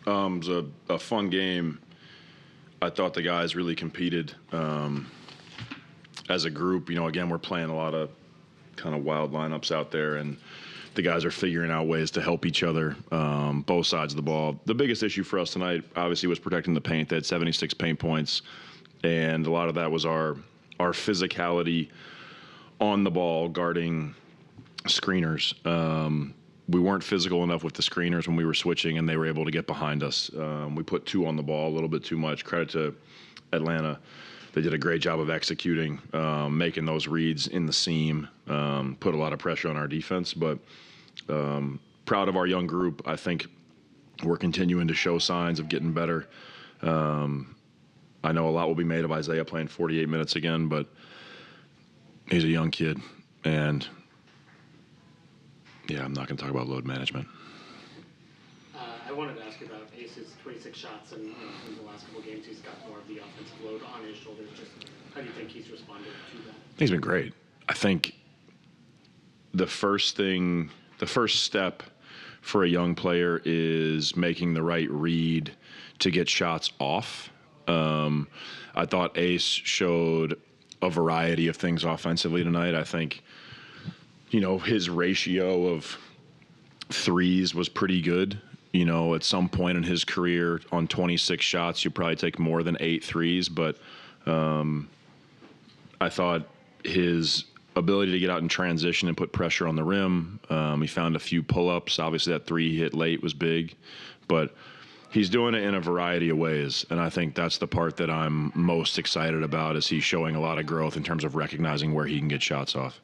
It was a fun game. I thought the guys really competed as a group. Again, we're playing a lot of kind of wild lineups out there, and the guys are figuring out ways to help each other, both sides of the ball. The biggest issue for us tonight, obviously, was protecting the paint. They had 76 paint points, and a lot of that was our physicality on the ball, guarding screeners. We weren't physical enough with the screeners when we were switching, and they were able to get behind us. We put two on the ball, a little bit too much. Credit to Atlanta. They did a great job of executing, making those reads in the seam, put a lot of pressure on our defense. But proud of our young group. I think we're continuing to show signs of getting better. I know a lot will be made of Isaiah playing 48 minutes again, but he's a young kid. And, yeah, I'm not going to talk about load management. I wanted to ask you about Ace's 26 shots in the last couple of games. He's got more of the offensive load on his shoulders. Just how do you think he's responded to that? He's been great. I think the first step for a young player is making the right read to get shots off. I thought Ace showed a variety of things offensively tonight. I think, his ratio of threes was pretty good. At some point in his career, on 26 shots, you probably take more than 8 threes. But I thought his ability to get out in transition and put pressure on the rim, he found a few pull-ups. Obviously, that 3 he hit late was big. But he's doing it in a variety of ways, and I think that's the part that I'm most excited about, is he's showing a lot of growth in terms of recognizing where he can get shots off.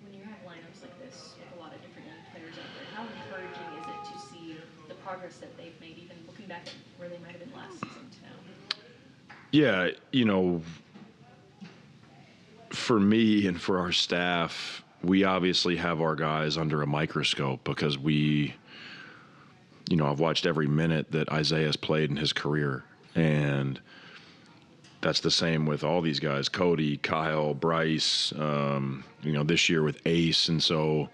When you have lineups like this with a lot of different young players out there, how encouraging is it to see the progress that they've made, even looking back at where they might have been last season to now? Yeah, for me and for our staff, we obviously have our guys under a microscope because I've watched every minute that Isaiah's played in his career, and that's the same with all these guys, Cody, Kyle, Bryce, this year with Ace. And so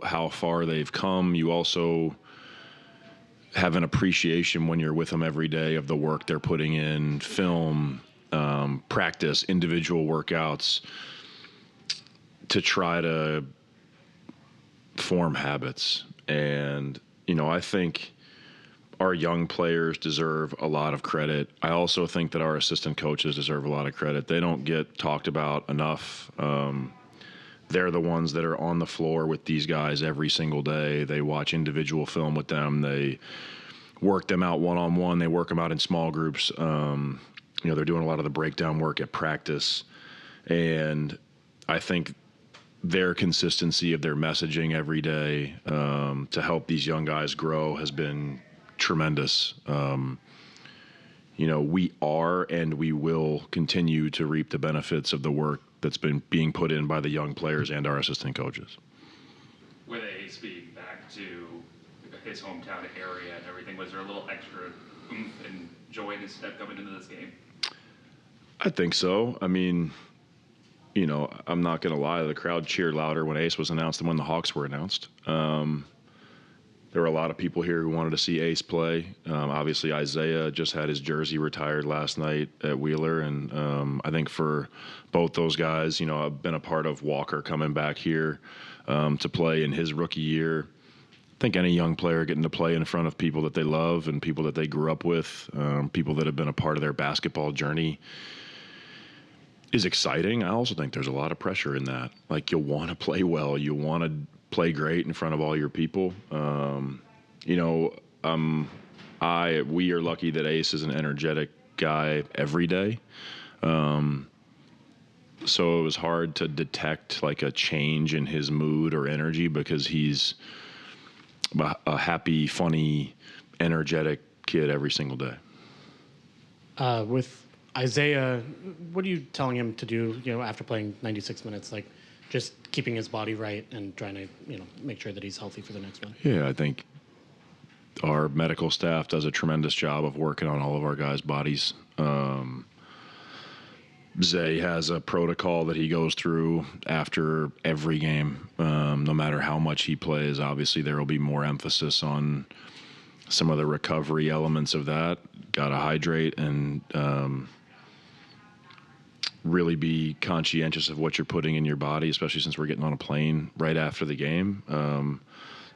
how far they've come. You also have an appreciation when you're with them every day of the work they're putting in, film, practice, individual workouts, to try to form habits. And, I think our young players deserve a lot of credit. I also think that our assistant coaches deserve a lot of credit. They don't get talked about enough. They're the ones that are on the floor with these guys every single day. They watch individual film with them. They work them out one-on-one. They work them out in small groups. They're doing a lot of the breakdown work at practice. And I think their consistency of their messaging every day to help these young guys grow has been tremendous. We are and we will continue to reap the benefits of the work that's been being put in by the young players and our assistant coaches. With Ace being back to his hometown area and everything, was there a little extra oomph and joy in his step coming into this game? I think so. I mean, I'm not going to lie. The crowd cheered louder when Ace was announced than when the Hawks were announced. There were a lot of people here who wanted to see Ace play. Obviously, Isaiah just had his jersey retired last night at Wheeler. And I think for both those guys, I've been a part of Walker coming back here to play in his rookie year. I think any young player getting to play in front of people that they love and people that they grew up with, people that have been a part of their basketball journey, is exciting. I also think there's a lot of pressure in that. Like, you want to play well. You want to play great in front of all your people. We are lucky that Ace is an energetic guy every day. So it was hard to detect like a change in his mood or energy because he's a happy, funny, energetic kid every single day. With Isaiah, what are you telling him to do, after playing 96 minutes? Like, just keeping his body right and trying to, make sure that he's healthy for the next one? Yeah, I think our medical staff does a tremendous job of working on all of our guys' bodies. Zay has a protocol that he goes through after every game. No matter how much he plays, obviously there will be more emphasis on some of the recovery elements of that. Got to hydrate and really be conscientious of what you're putting in your body, especially since we're getting on a plane right after the game.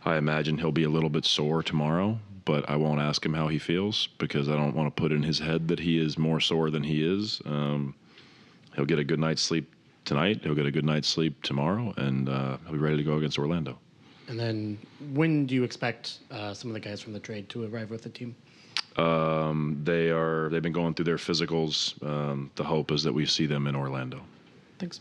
I imagine he'll be a little bit sore tomorrow, but I won't ask him how he feels because I don't want to put in his head that he is more sore than he is. He'll get a good night's sleep tonight. He'll get a good night's sleep tomorrow, and he'll be ready to go against Orlando. And then when do you expect some of the guys from the trade to arrive with the team? They've been going through their physicals. The hope is that we see them in Orlando. Thanks.